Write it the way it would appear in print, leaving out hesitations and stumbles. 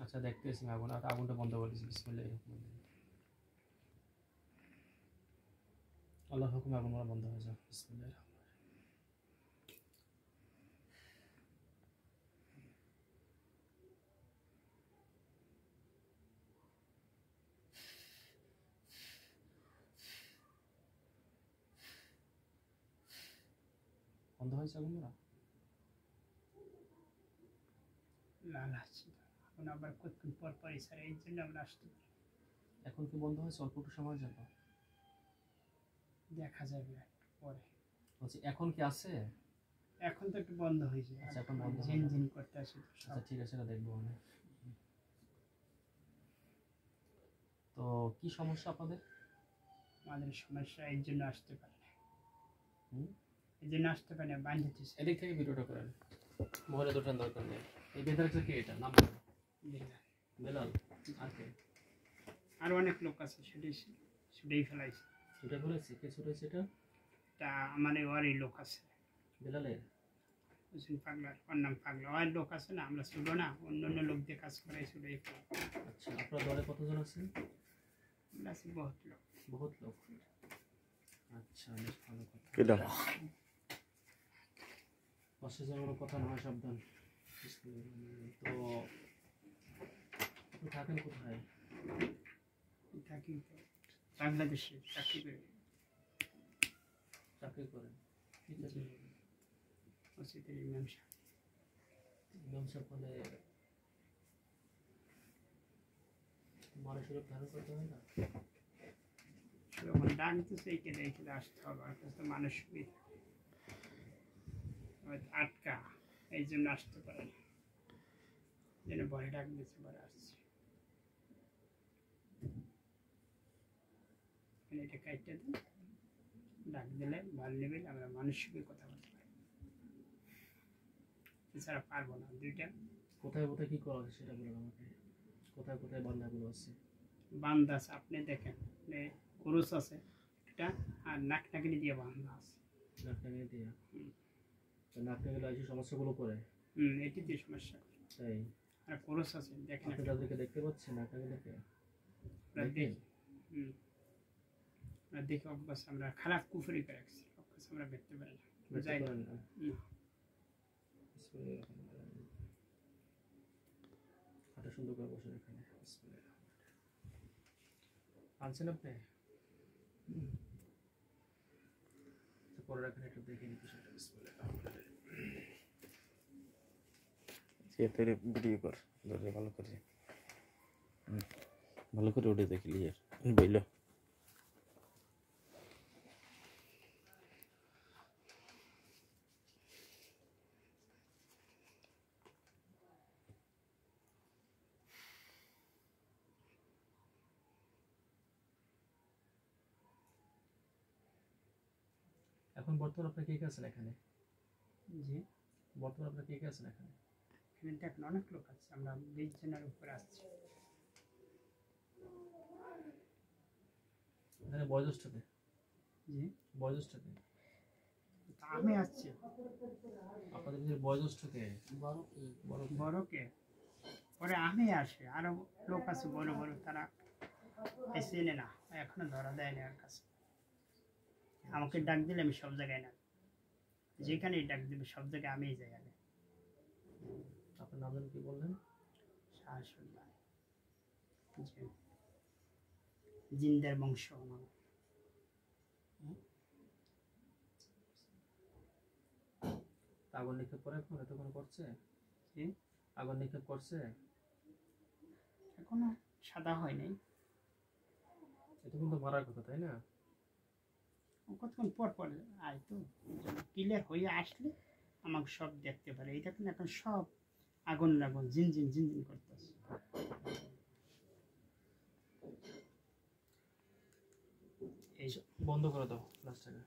আচ্ছা দেখতেছি আগুন, আর আগুনটা বন্ধ করে দিচ্ছি। বিসমিল্লাহির রহমানির রহিম। আল্লাহর হুকুমে আগুন বন্ধ হয়ে যাক। বিসমিল্লাহির রহমানির রহিম। বন্ধ হয়েছে আগুন ধরা? লাল আসছে এখন আবার কতক্ষণ পর পরই স্যার, এই জন্য আমরা আসতে পারি। এখন কি বন্ধ হয়েছে? অল্প একটু সময়ের জন্য দেখা যাবে একটু পরে। বলছি এখন কি আছে? এখন তো একটু বন্ধ হয়েছে। আচ্ছা এখন বন্ধ ঝিন হবে। ঝিন করতে আসে তো সব। আচ্ছা ঠিক আছে, এটা দেখবো মানে। তো কি সমস্যা আপনাদের? আমাদের সমস্যা এই জন্য আসতে পারে না, হুম, এই জন্য আসতে পারে না, বাঁধতেছে। এদিক থেকে ভিডিওটা করেন, মোবাইলে দুটার দরকার নেই। এই বেঁধে রাখছে কি? এটা নাম বেলাল? আর কে? আর অনেক লোক আছে, সেটাই ফেলাইছে। ছুটে ফেলেছি? কে ছুটেছে এটা? তা আমার ওরই লোক আছে, বেলালের? হোসেন পাগলার, ওর নাম পাগলা। ওর লোক আছে না, আমরা ছোট না, অন্য অন্য লোক দিয়ে কাজ করাই ছুটাই ফেলা। আচ্ছা আপনার দলে কতজন আছেন? আমরা আছি বহুত লোক। বহুত লোক। আচ্ছা বেশ ভালো কথা। কেডা পাশে যাওয়ার কথা নয়, সাবধান। তো আপনি থাকেন কোথায়? থাকি তো বাংলাদেশে, চাকরি করে। চাকরি করেন? কি চাকরি করেন? মসজিদের ইমাম সাহেব। ইমাম সাহেব হলে মানুষের ধারণ করতে হয় না? যখন ডাক দিচ্ছে এইখানে এইখানে আসতে হবে, আর তো মানুষ আটকা, এই জন্য আসতে পারে না, যেন ভয় ডাক দিচ্ছে, পরে আসছে। এটা কাইটটা দিন, ডাক দিলে ভালো নেবে, আমরা মানুষকে কথা বলতে পারি, এছাড়া পারবো না। দুইটা কোথায় কোথায় কি করা আছে সেটা বলুন আমাকে। কোথায় কোথায় বান্ধাগুলো আছে? বান্ধা আছে, আপনি দেখেন, ক্রুশ আছে একটা, আর নাক নাকিনি দিয়ে বান্ধা আছে। নাক টাঙিয়ে দিয়ে? নাক টাঙিয়ে এই সমস্যাগুলো করে? এটি দিয়ে সমস্যা। তাই? আর ক্রুশ আছে, দেখেন আপনি তাদেরকে দেখতে পাচ্ছেন নাক টাঙিয়ে দেখে? দেখি। আমরা দেখে অভ্যাস, আমরা খারাপ কুফরি করে রাখছি, অভ্যাস আমরা দেখতে পারি না, যাই না। হাঁটা সুন্দর করে বসে এখানে। আনছেন আপনি? পরে রাখেন, একটু দেখে নিতে সেটা। ভিডিও কর ভালো করে, ভালো করে উঠে দেখলি আর বইল। এখন বর্তমানে আপনি কে কে আছেন এখানে? জি, বর্তমানে আপনি কে কে আছেন এখানে? এখানে দেখেন অনেক লোক আছে, আমরা 20 জনের উপরে আসছি। এখানে বয়োজ্যেষ্ঠতে? জি, বয়োজ্যেষ্ঠতে? আমি আসছি। আপনাদের যে বয়োজ্যেষ্ঠতে বড় কে? পরে আমি আসি, আরো লোক আছে বড় বড়, তারা চেনে না, এখনো ধরা দেয়নি আর কাছে। আমাকে ডাক দিলে আমি সব জায়গায় না, যেখানেই ডাক দিবে সব জায়গায় আমিই যাই আগে। আপনার নাম কি বললেন? শাহসুল্লাহ, জিন্দার বংশ আমার। আগুন নিক্ষেপ করে এখন এতক্ষণ করছে? জি, আগুন নিক্ষেপ করছে? এখনো সাদা হয় নাই। এতক্ষণ তো মারার কথা, তাই না? কতক্ষণ পর পর আয়, তো ক্লিয়ার হয়ে আসলে আমাকে সব দেখতে পারে। এই দেখুন এখন সব আগুন লাগুন ঝিনঝিন ঝিনঝিন করতেছে। বন্ধ করে দাও লাস্ট টাকা।